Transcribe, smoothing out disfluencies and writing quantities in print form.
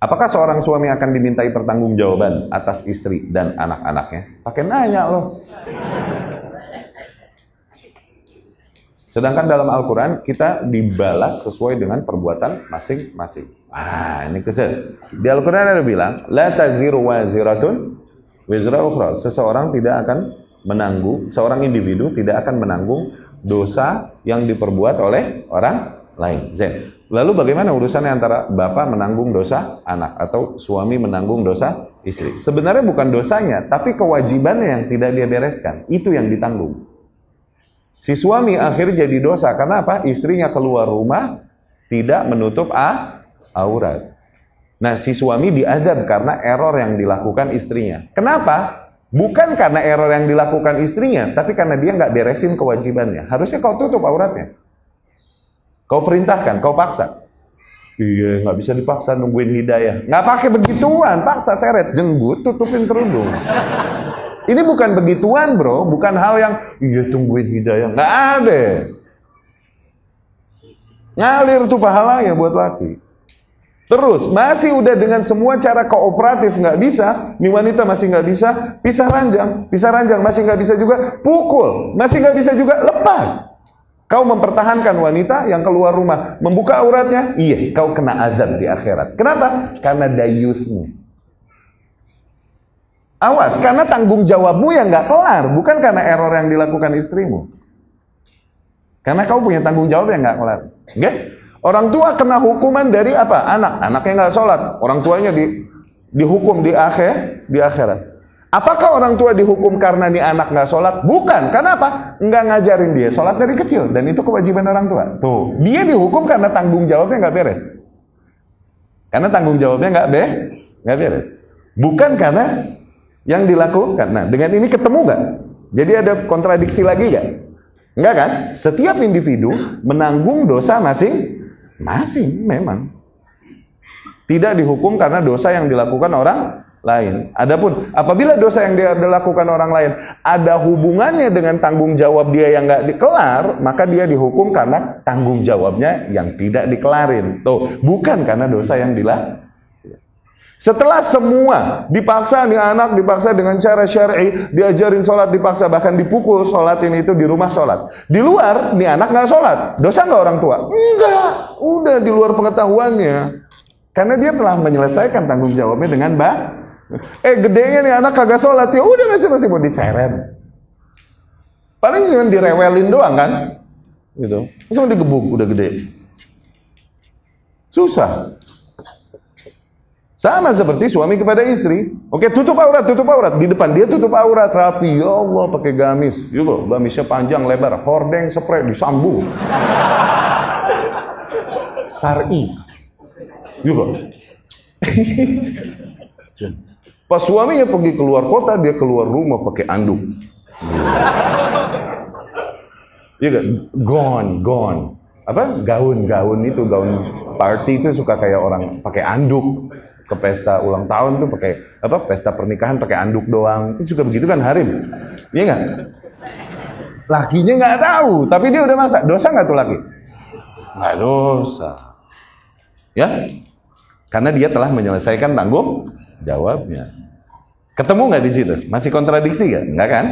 Apakah seorang suami akan dimintai pertanggungjawaban atas istri dan anak-anaknya? Pakai nanya loh. Sedangkan dalam Al-Quran kita dibalas sesuai dengan perbuatan masing-masing. Ah, ini kesel. Di Al-Quran ada bilang, la taziru waziratun wizra ukhra. Seseorang tidak akan menanggung, seorang individu tidak akan menanggung dosa yang diperbuat oleh orang lain. Zen. Lalu bagaimana urusannya antara bapak menanggung dosa anak atau suami menanggung dosa istri? Sebenarnya bukan dosanya, tapi kewajibannya yang tidak dia bereskan. Itu yang ditanggung. Si suami akhirnya jadi dosa karena apa? Istrinya keluar rumah tidak menutup aurat. Nah, si suami diazab karena error yang dilakukan istrinya. Kenapa? Bukan karena error yang dilakukan istrinya, tapi karena dia nggak beresin kewajibannya. Harusnya kau tutup auratnya. Kau perintahkan, kau paksa. Iya, nggak bisa dipaksa nungguin hidayah. Nggak pakai begituan, paksa seret, jenggut, tutupin kerudung. Ini bukan begituan bro, bukan hal yang iya tungguin hidayah, nggak ada. Ngalir tuh pahalanya buat laki. Terus masih udah dengan semua cara kooperatif nggak bisa, nih wanita masih nggak bisa, pisah ranjang masih nggak bisa juga, pukul masih nggak bisa juga, lepas. Kau mempertahankan wanita yang keluar rumah membuka auratnya, iya kau kena azab di akhirat. Kenapa? Karena dayusmu. Awas, karena tanggung jawabmu yang nggak kelar, bukan karena error yang dilakukan istrimu. Karena kau punya tanggung jawab yang nggak kelar. Oke? Orang tua kena hukuman dari apa? Anaknya nggak sholat, orang tuanya dihukum di akhirat. Apakah orang tua dihukum karena nih anak nggak sholat? Bukan. Karena apa? Nggak ngajarin dia sholat dari kecil, dan itu kewajiban orang tua. Tuh, dia dihukum karena tanggung jawabnya nggak beres. Karena tanggung jawabnya nggak beres. Bukan karena yang dilakukan. Nah, dengan ini ketemu nggak? Jadi ada kontradiksi lagi nggak? Nggak kan? Setiap individu menanggung dosa masing-masing memang. Tidak dihukum karena dosa yang dilakukan orang lain. Adapun apabila dosa yang dilakukan orang lain ada hubungannya dengan tanggung jawab dia yang nggak dikelar, maka dia dihukum karena tanggung jawabnya yang tidak dikelarin. Tuh, bukan karena dosa yang dilakukan. Setelah semua dipaksa nih anak, dipaksa dengan cara syar'i, diajarin sholat, dipaksa bahkan dipukul sholatin itu di rumah sholat. Di luar nih anak nggak sholat, dosa nggak orang tua? Enggak, udah di luar pengetahuannya. Karena dia telah menyelesaikan tanggung jawabnya dengan gedenya nih anak kagak sholat, ya udah masih mau diseret. Paling cuma direwelin doang kan, gitu. Cuma digebuk, udah gede. Susah. Sama seperti suami kepada istri. Oke, tutup aurat. Di depan dia tutup aurat rapi. Ya Allah, pakai gamis. Gitu, gamisnya panjang, lebar, hordeng, spray, disambung. Syar'i. Gitu. Pas suaminya pergi keluar kota, dia keluar rumah pakai anduk. Iya kan? Gone. Apa? Gaun itu, gaun party itu suka kayak orang pakai anduk. Ke pesta ulang tahun tuh pakai apa? Pesta pernikahan pakai anduk doang. Itu juga begitu kan Harim? Iya nggak? Lakinya nggak tahu, tapi dia udah masak. Dosa nggak tuh laki? Nggak dosa. Ya? Karena dia telah menyelesaikan tanggung jawabnya. Ketemu nggak di situ? Masih kontradiksi nggak? Nggak kan?